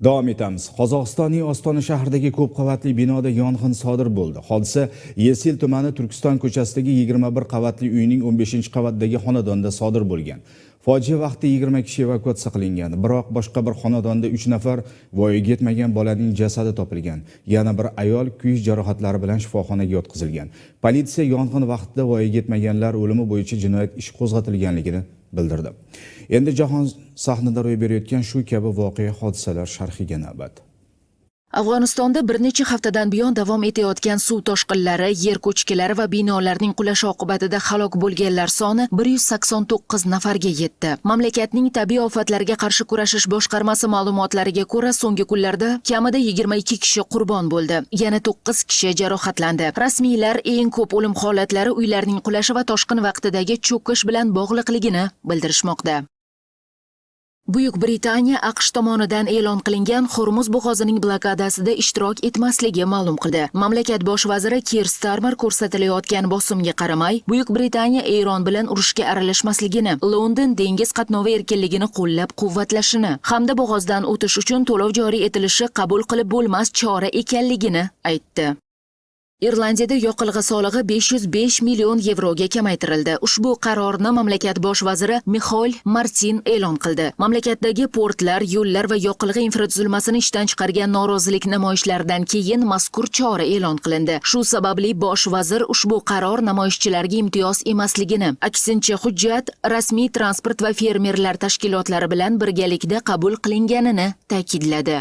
Davom etamiz. Qozog'istonning Ostona shahridagi ko'p qavatli binoda yong'in sodir bo'ldi. Hodisa Yesil tumani Turkiston ko'chasidagi 21 qavatli uyning 15-qavatdagi xonadonda sodir bo'lgan. Fojia vaqtida 20 kishi evakuatsiya qilingan. Biroq boshqa bir xonadonda 3 nafar voyaga yetmagan bolaning jasadi topilgan. Yana bir ayol kuyish jarohatlari bilan shifoxonaga yotqizilgan. Politsiya yong'in vaqtida voyaga yetmaganlar o'limi bo'yicha jinoyat ishi qo'zg'atilganligini bildirdi. Endi jahon sahnida ro'y berayotgan shu kabi voqea hodisalar sharhiga navbat. Afg'onistonda bir necha haftadan buyon davom etayotgan suv toshqinlari, yer ko'chkilari va binolarning qulashi oqibatida halok bo'lganlar soni 189 nafarga yetdi. Mamlakatning tabiiy ofatlarga qarshi kurashish boshqarmasi ma'lumotlariga ko'ra, so'nggi kunlarda kamida 22 kishi qurbon bo'ldi. Yana 9 kishi jarohatlandi. Rasmiylar eng ko'p o'lim holatlari uylarning qulashi va toshqin vaqtidagi cho'kish bilan bog'liqligini bildirishmoqda. Buyuk Britaniya AQSh tomonidan e'lon qilingan Hormuz bo'g'ozining blokadasida ishtirok etmasligi ma'lum qildi. Mamlakat bosh vaziri Keir Starmer ko'rsatilayotgan bosimga qaramay, Buyuk Britaniya Eron bilan urushga aralashmasligini, London dengiz qatnovi erkinligini qo'llab-quvvatlashini hamda bo'g'ozdan o'tish uchun to'lov joriy etilishi qabul qilib bo'lmas chora ekanligini aytdi. Irlandiyada yoqilg'i solig'i 505 million yevroga kamaytirildi. Ushbu qarorni mamlakat bosh vaziri Michael Martin e'lon qildi. Mamlakatdagi portlar, yo'llar va yoqilg'i infratuzilmasini ishdan chiqargan norozilik namoyishlaridan keyin mazkur chora e'lon qilindi. Shu sababli bosh vazir ushbu qaror namoyishchilarga imtiyoz emasligini, aksincha hujjat rasmiy transport va fermerlar tashkilotlari bilan birgalikda qabul qilinganini ta'kidladi.